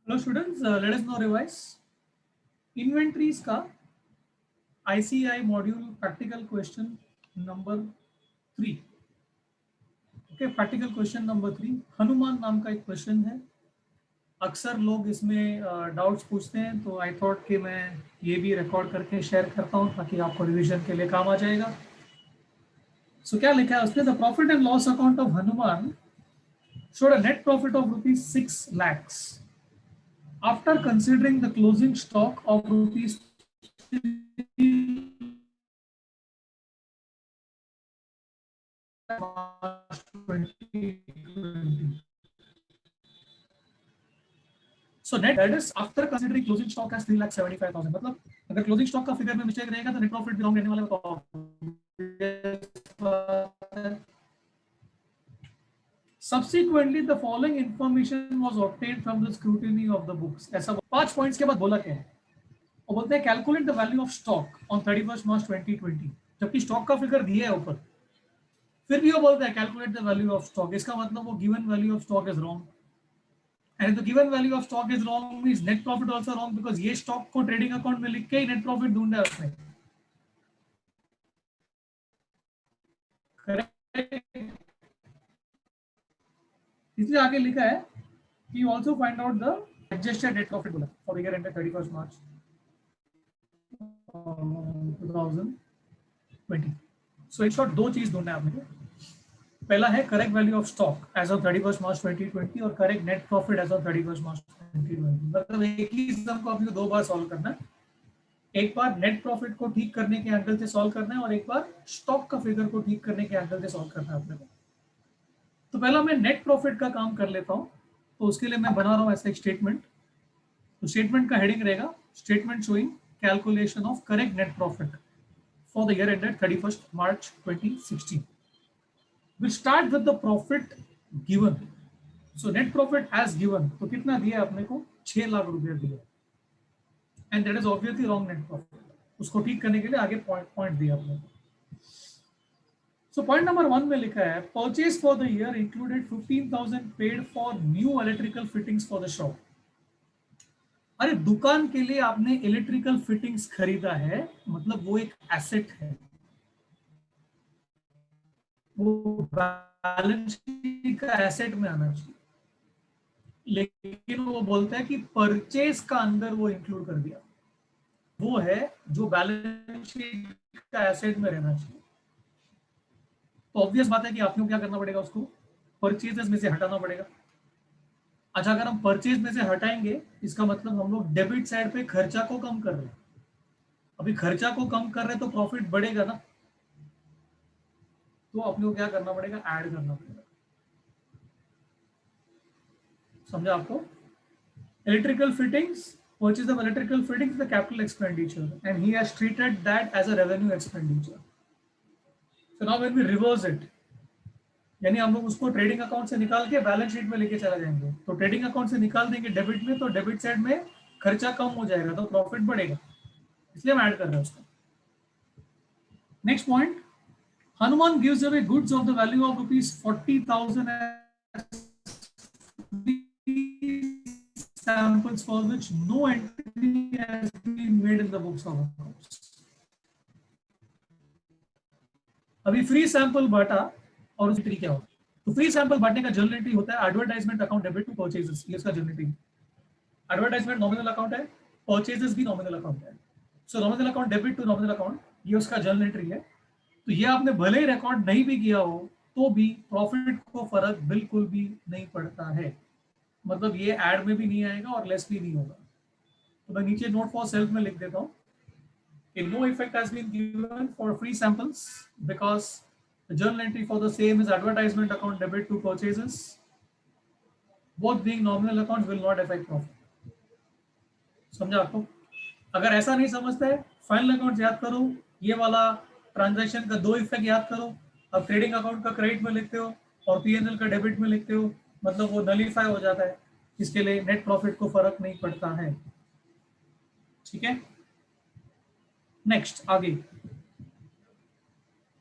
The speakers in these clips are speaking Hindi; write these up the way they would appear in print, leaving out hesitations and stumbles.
Hello students, let us now revise inventories का ICI module practical question number 3। Okay, practical question number 3 Hanuman नाम का एक क्वेश्चन है। अक्सर लोग इसमें डाउट्स पूछते हैं, तो आई थॉट कि मैं ये भी रिकॉर्ड करके शेयर करता हूँ ताकि आपको रिवीजन के लिए काम आ जाएगा। सो क्या लिखा है उसमें? The profit and loss account of Hanuman showed a net profit of rupees 6 lakhs after considering the closing stock of rupees 2020. So net that is after considering closing stock as 3,75,000. मतलब अगर closing stock का फिगर में मिस्टेक रहेगा तो net profit भी रॉन्ग रहने वाला है। तो subsequently the following information was obtained from the scrutiny of the books. ऐसा 5 पॉइंट्स के बाद बोला क्या है? वो बोलते हैं calculate the value of stock on 31 March 2020, जबकि स्टॉक का फिगर दिया है ऊपर, फिर भी वो बोलता है calculate the value of stock. इसका मतलब वो given value of stock is wrong, and the given value of stock is wrong means net profit also wrong, because ये स्टॉक को ट्रेडिंग अकाउंट में लिख के ही नेट प्रॉफिट ढूंढा है उसने। करेक्ट, इसलिए आगे लिखा है कि also find out the adjusted net profit बोला for year ended 31 March 2020। So in short दो चीज ढूंढना है आपने। पहला है correct value of stock as of 31 March 2020 और correct net profit as of 31 March 2020। मतलब एक ही सम को आपको दो बार सॉल्व करना है। एक बार नेट प्रॉफिट को ठीक करने के एंगल से सॉल्व करना है और एक बार स्टॉक का फिगर को ठीक करने के एंगल से सॉल्व करना है अपने को। तो पहला मैं नेट प्रॉफिट का काम कर लेता हूं, तो उसके लिए मैं बना रहा हूं ऐसा एक स्टेटमेंट। तो स्टेटमेंट का हेडिंग रहेगा statement showing calculation of correct net profit for the year ended 31 March 2016। We'll start with the profit given. So net profit as given, तो कितना दिया आपने को? 6 लाख रुपया दिया, and that is obviously wrong net profit. उसको ठीक करने के लिए आगे पॉइंट दिया आपने। सो पॉइंट नंबर 1 में लिखा है purchase for the year included 15,000 paid for new electrical fittings for the shop. अरे दुकान के लिए आपने इलेक्ट्रिकल फिटिंग्स खरीदा है, मतलब वो एक एसेट है, वो बैलेंस शीट का एसेट में आना चाहिए। लेकिन वो बोलता है कि परचेज का अंदर वो इंक्लूड कर दिया, वो है जो बैलेंस शीट का एसेट में रहना चाहिए। तो ऑब्वियस बात है कि आपको क्या करना पड़ेगा, उसको परचेजेस में से हटाना पड़ेगा। अच्छा, अगर हम परचेज में से हटाएंगे इसका मतलब हम लोग डेबिट साइड पे खर्चा को कम कर रहे हैं। अभी खर्चा को कम कर रहे हैं तो प्रॉफिट बढ़ेगा ना, तो अपने को क्या करना पड़ेगा, ऐड करना पड़ेगा। समझा आपको? Electrical fittings, purchase of electrical fittings is a capital expenditure and he has treated that as a revenue expenditure. So now when we reverse it, यानी हम लोग उसको ट्रेडिंग अकाउंट से निकाल के बैलेंस शीट में लेके चला जाएंगे, तो ट्रेडिंग अकाउंट से निकाल देंगे डेबिट में, तो डेबिट साइड में खर्चा कम हो जाएगा तो प्रॉफिट बढ़ेगा, इसलिए हम ऐड कर रहे हैं उसको। Next point, Hanuman gives away goods of the value of ₹40,000 samples for which no entry has been made in the books of accounts. अभी फ्री सैंपल बांटा और उसकी एंट्री क्या होगा? तो फ्री सैंपल बांटने का जर्नल एंट्री होता है advertisement account debit to purchases, ये इसका journal entry. Advertisement nominal account है, परचेजेस भी नॉमिनल अकाउंट है। So nominal account debit to nominal account, ये उसका जर्नल एंट्री है। तो ये आपने भले ही रिकॉर्ड नहीं भी किया हो तो भी प्रॉफिट को फर्क बिल्कुल भी नहीं पड़ता है, मतलब ये ऐड में भी नहीं आएगा और लेस भी नहीं होगा। तो मैं नीचे नोट फॉर सेल्फ में लिख देता हूँ कि no effect has been given for free samples because the journal entry for the same is advertisement account debit to purchases. Both being nominal accounts will not affect profit. समझा आपको? अगर ऐसा नहीं समझता है, फाइनल अकाउंट याद करो, ये वाला ट्रांजैक्शन का दो इफेक्ट याद करो। अब ट्रेडिंग अकाउंट का क्रेडिट में लिखते हो और पीएनएल का डेबिट में लिखते हो, मतलब वो नलीफाई हो जाता है, इसके लिए नेट प्रॉफिट को फर्क नहीं पड़ता है। ठीक है, नेक्स्ट आगे,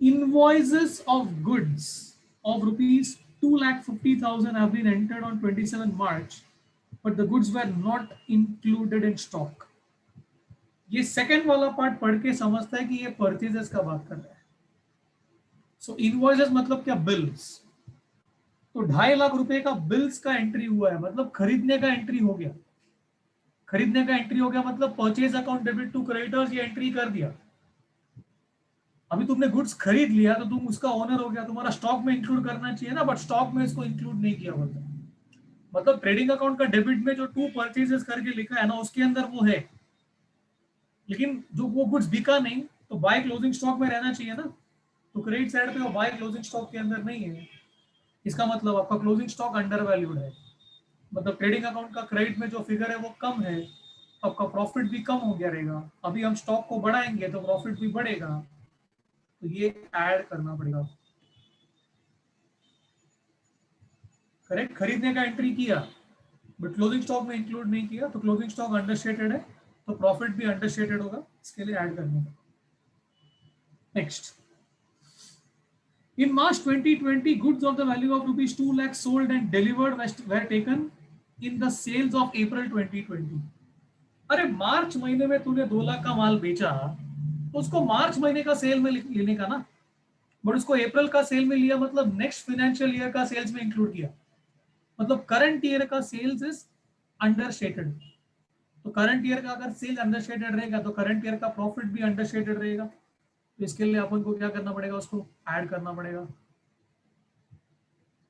invoices of goods of rupees 2,50,000 have been entered on 27 March but the goods were not included in stock. ये सेकंड वाला पार्ट पढ़ के समझता है कि ये परचेजेस का बात कर रहा है। सो इनवॉइसेस मतलब क्या, बिल्स। तो 2.5 लाख रुपए का बिल्स का एंट्री हुआ है, मतलब खरीदने का एंट्री हो गया। खरीदने का एंट्री हो गया मतलब purchase account debit to creditors, ये एंट्री कर दिया। अभी तुमने गुड्स खरीद लिया तो तुम उसका ओनर हो गया, तुम्हारा स्टॉक में इंक्लूड करना चाहिए ना, बट स्टॉक में इसको इंक्लूड नहीं किया होता। मतलब ट्रेडिंग अकाउंट का डेबिट में जो 2 परचेजेस करके लिखा है ना, उसके अंदर वो है, लेकिन जो वो गुड्स बिका नहीं, तो बाय क्लोजिंग स्टॉक में रहना चाहिए ना। तो क्रेडिट साइड पे वो बाय क्लोजिंग स्टॉक के अंदर नहीं है। इसका मतलब आपका क्लोजिंग स्टॉक अंडर वैल्यूड है, मतलब ट्रेडिंग अकाउंट का क्रेडिट में जो फिगर है वो कम है, आपका प्रॉफिट भी कम हो गया रहेगा। अभी हम स्टॉक को बढ़ाएंगे तो प्रॉफिट भी बढ़ेगा, तो ये ऐड करना पड़ेगा। करेक्ट, खरीदने का एंट्री किया बट क्लोजिंग स्टॉक में इंक्लूड नहीं किया, तो क्लोजिंग स्टॉक अंडरस्टेटेड है, तो प्रॉफिट भी अंडरस्टेटेड होगा, इसके लिए ऐड करना है। Next, in March 2020 goods of the value of rupees 2 lakh sold and delivered were taken in the sales of April 2020। अरे मार्च महीने में तूने 2 लाख का माल बेचा, तो उसको मार्च महीने का सेल में लेने का ना, बट उसको अप्रैल का सेल में लिया, मतलब नेक्स्ट फाइनेंशियल ईयर का सेल्स में इंक्लूड किया, मतलब करंट ईयर का सेल्स इज अंडरस्टेटेड। तो करंट ईयर का अगर सेल अंडरस्टेटेड रहेगा तो करंट ईयर का प्रॉफिट भी अंडरस्टेटेड रहेगा, तो इसके लिए अपन को क्या करना पड़ेगा, उसको ऐड करना पड़ेगा।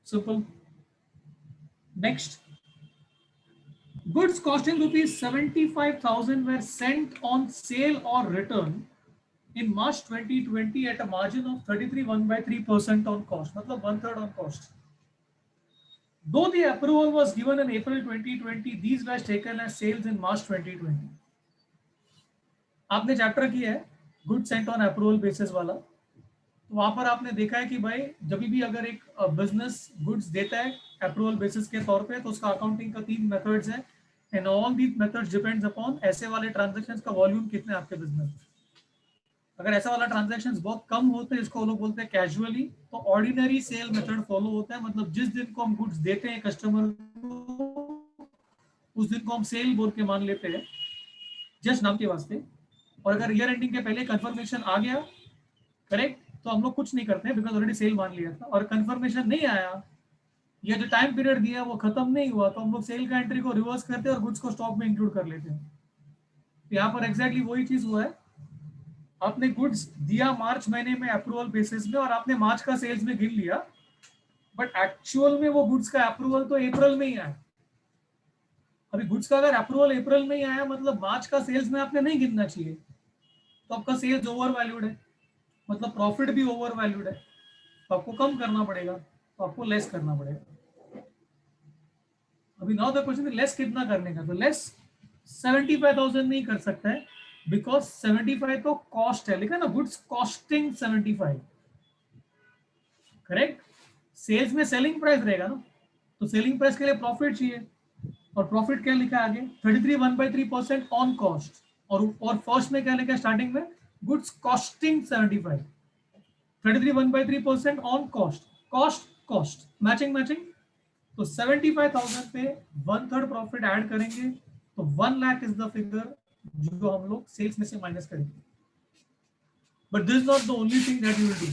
Simple. Next, goods costing rupees 75,000 were sent on sale or return in March 2020 at a margin of 33.13% on cost, मतलब 1/3 on cost. Though the approval was given in April 2020, these were taken as sales in March 2020. आपने चैप्टर किया है good Saint on approval basis वाला, तो वहां पर आपने देखा है कि भाई जब भी अगर एक बिजनेस गुड्स देता है अप्रूवल बेसिस के तौर पे, तो उसका अकाउंटिंग का 3 मेथड्स है, and all the methods depends upon ऐसे वाले ट्रांजैक्शंस का वॉल्यूम कितने आपके बिजनेस में। अगर ऐसा वाला ट्रांजैक्शंस बहुत कम होते हैं, इसको लोग बोलते हैं कैजुअली, तो ऑर्डिनरी सेल मेथड फॉलो होता है, मतलब जिस दिन को हम गुड्स देते हैं कस्टमर को, उस दिन को हम सेल बोल के मान लेते हैं, जस्ट नाम के वास्ते। और अगर ईयर एंडिंग के पहले कंफर्मेशन आ गया, करेक्ट, तो हम लोग कुछ नहीं करते बिकॉज ऑलरेडी सेल मान लिया था। और कंफर्मेशन नहीं आया या जो टाइम पीरियड दिया वो खत्म नहीं हुआ, तो हम लोग सेल का एंट्री को रिवर्स करते हैं और गुड्स को स्टॉक में इंक्लूड कर लेते हैं। तो यहाँ पर एग्जैक्टली वही चीज हुआ है, आपने गुड्स दिया मार्च महीने में अप्रूवल बेसिस में और आपने मार्च का सेल्स में गिन लिया, बट एक्चुअल में वो गुड्स का अप्रूवल तो अप्रैल में ही आया। अभी गुड्स का अगर अप्रूवल अप्रैल में ही आया, मतलब मार्च का सेल्स में आपने नहीं गिनना चाहिए, तो आपका सेल्स ओवर वैल्यूड है, मतलब प्रॉफिट भी ओवर वैल्यूड है, तो आपको कम करना पड़ेगा, तो आपको लेस करना पड़ेगा। अभी नाउ द क्वेश्चन, लेस कितना करने का, तो लेस 75,000 नहीं कर सकता है, बिकॉज 75 तो कॉस्ट है, लिखा ना गुड्स कॉस्टिंग 75, करेक्ट। सेल्स में सेलिंग प्राइस रहेगा ना, तो सेलिंग प्राइस के लिए प्रॉफिट चाहिए, और प्रॉफिट क्या लिखा है आगे, 33.13% ऑन कॉस्ट, और फर्स्ट में क्या लिखा है स्टार्टिंग में, goods costing 75, 33.13% on cost, cost cost matching matching. तो 75,000 पे 1/3 प्रॉफिट ऐड करेंगे, तो 1 लाख इज द फिगर जो हम लोग सेल्स में से माइनस करेंगे। But this not the only thing that you will do.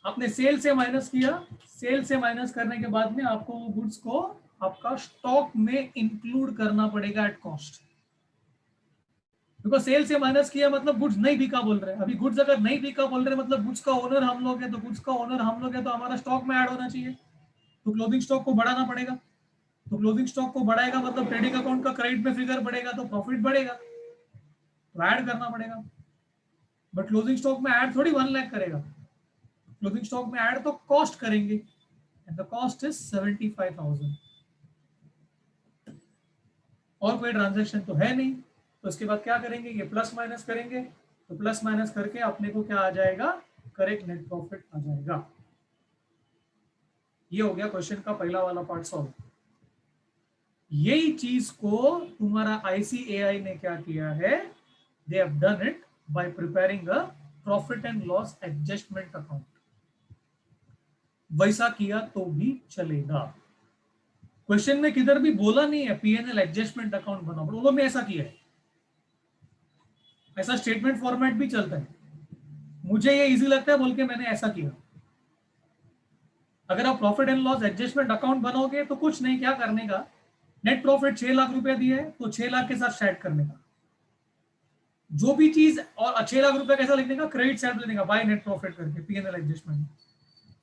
आपने सेल से माइनस किया, सेल से माइनस करने के बाद में आपको वो गुड्स को आपका स्टॉक में इंक्लूड करना पड़ेगा एट कॉस्ट, बिकॉज सेल से माइनस किया मतलब गुड्स नहीं बिका बोल रहे हैं। अभी गुड्स अगर नहीं बिका बोल रहे हैं मतलब गुड्स का ओनर हम लोग है, तो गुड्स का ओनर हम लोग है तो हमारा स्टॉक में ऐड होना चाहिए, तो क्लोजिंग स्टॉक को बढ़ाना पड़ेगा। तो क्लोजिंग स्टॉक को बढ़ाएगा मतलब ट्रेडिंग अकाउंट का क्रेडिट में फिगर बढ़ेगा, तो प्रॉफिट बढ़ेगा, तो ऐड करना पड़ेगा। बट क्लोजिंग स्टॉक में ऐड थोड़ी 1 लाख करेगा, क्लोजिंग स्टॉक में ऐड तो कॉस्ट करेंगे, एंड द कॉस्ट इज 75,000। और कोई ट्रांजैक्शन तो है नहीं, तो इसके बाद क्या करेंगे, ये प्लस माइनस करेंगे, तो प्लस माइनस करके अपने को क्या आ जाएगा, करेक्ट नेट प्रॉफिट आ जाएगा। ये हो गया क्वेश्चन का पहला वाला पार्ट सॉल्व। यही चीज को तुम्हारा आईसीएआई ने क्या किया है, they have done it by preparing a profit and loss adjustment account. वैसा किया तो भी चलेगा। क्वेश्चन में किधर भी बोला नहीं है पीएनएल एडजस्टमेंट अकाउंट बनाओ, पर उन्होंने ऐसा किया है। ऐसा स्टेटमेंट फॉर्मेट भी चलता है, मुझे ये इजी लगता है बोल के मैंने ऐसा किया। अगर आप profit and loss adjustment account बनाओगे तो कुछ नहीं, क्या करने का, नेट प्रॉफिट 6 लाख रुपया दिया है तो 6 लाख के साथ सेट करने का, जो भी चीज, और 6 लाख रुपया कैसा लिखने का, क्रेडिट साइड लिखने का बाय नेट प्रॉफिट करके पीएनएल एडजस्टमेंट।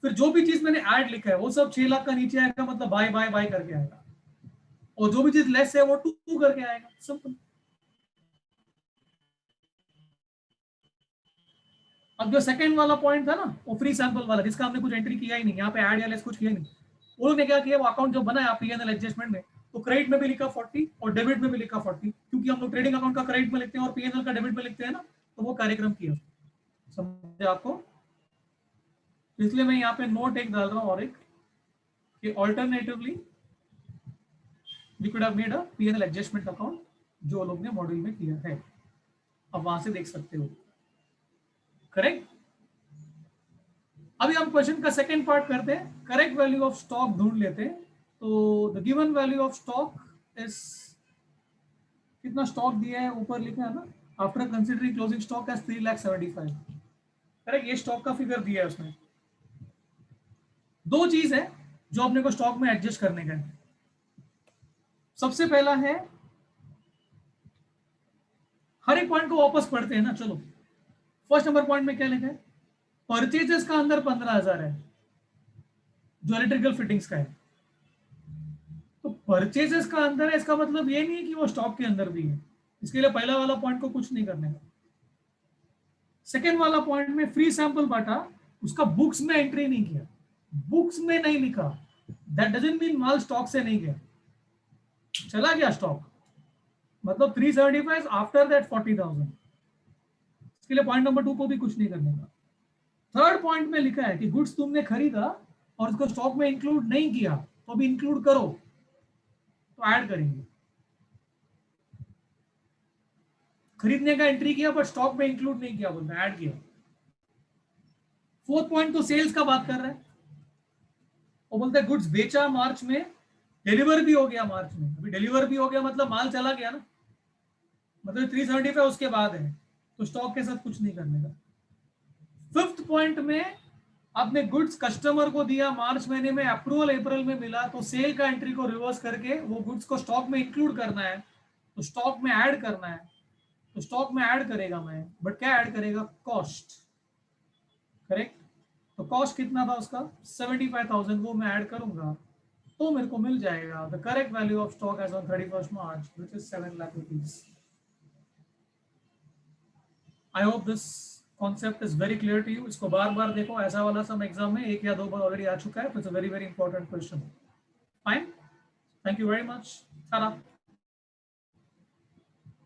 फिर जो भी चीज मैंने ऐड लिखा है वो सब 6 लाख का नीचे आएगा, मतलब बाय बाय बाय करके आएगा, और जो भी चीज लेस है वो टू करके आएगा, सिंपल। अब जो सेकंड वाला पॉइंट था ना, वो फ्री सैंपल वाला, जिसका हमने कुछ एंट्री किया ही नहीं, यहाँ पे ऐड या लेस कुछ किया नहीं, उन्होंने क्या किया, वो अकाउंट जो बनाया पीएनएल एडजस्टमेंट में, तो क्रेडिट में भी लिखा 40 और डेबिट में भी लिखा 40, क्योंकि हम लोग ट्रेडिंग अकाउंट का क्रेडिट में लिखते हैं और पीएनएल का डेबिट में लिखते हैं ना, तो वो कार्यक्रम किया, समझे आपको। इसलिए मैं यहाँ पे नोट एक डाल रहा हूँ और एक, कि alternatively we could have made a PNL adjustment account, जो लोग ने मॉड्यूल में किया है, अब वहां से देख सकते हो, करेक्ट। अभी हम क्वेश्चन का सेकंड पार्ट करते हैं, करेक्ट वैल्यू ऑफ स्टॉक ढूंढ लेते हैं। तो the given value of stock is, कितना स्टॉक दिया है ऊपर लिखा है ना, after considering closing stock as 3,75,000, correct, ये स्टॉक का फिगर दिया है उसमें। दो चीज है जो अपने को स्टॉक में एडजस्ट करने का है। सबसे पहला है, हर एक पॉइंट को वापस पढ़ते हैं ना, चलो। फर्स्ट नंबर पॉइंट में क्या लिखा है, परचेजेस का अंदर 15,000 है जो इलेक्ट्रिकल फिटिंग्स का है, तो परचेजेस का अंदर है, इसका मतलब ये नहीं है कि वो स्टॉक के अंदर भी है, इसके लिए पहला वाला पॉइंट को कुछ नहीं करने का। सेकेंड वाला पॉइंट में फ्री सैंपल बांटा, उसका बुक्स में एंट्री नहीं किया, बुक्स में नहीं लिखा, that doesn't mean mall stock से नहीं गया, चला गया स्टॉक, मतलब 375 आफ्टर दैट 40,000, इसके लिए पॉइंट नंबर 2 को भी कुछ नहीं करने का। थर्ड पॉइंट में लिखा है कि गुड्स तुमने खरीदा और इसको स्टॉक में इंक्लूड नहीं किया, तो भी इंक्लूड करो, तो ऐड करेंगे। खरीदने का एंट्री किया बट स्टॉक में इंक्लूड नहीं किया, बोलते ऐड किया। फोर्थ पॉइंट तो सेल्स का बात कर रहा है, वो बोलते हैं गुड्स बेचा मार्च में, डिलीवर भी हो गया मार्च में, अभी डिलीवर भी हो गया मतलब माल चला गया ना, मतलब 375 उसके बाद है, तो स्टॉक के साथ कुछ नहीं करने का। फिफ्थ पॉइंट में आपने गुड्स कस्टमर को दिया मार्च महीने में, अप्रूवल अप्रैल में मिला, तो सेल का एंट्री को रिवर्स करके वो गुड्स को स्टॉक में इंक्लूड करना है, तो स्टॉक में ऐड करना है, तो स्टॉक में ऐड करेगा मैं, बट क्या ऐड करेगा, कॉस्ट, करेक्ट। तो कॉस्ट कितना था उसका 75,000, वो मैं ऐड करूंगा, तो मेरे को मिल जाएगा the correct value of stock as on 31st March which is 7 lakh rupees. I hope this concept is very clear to you. इसको बार बार देखो, ऐसा वाला सब एग्जाम में 1 या 2 बार ऑलरेडी आ चुका है, तो it's a very very important question. Fine, thank you very much.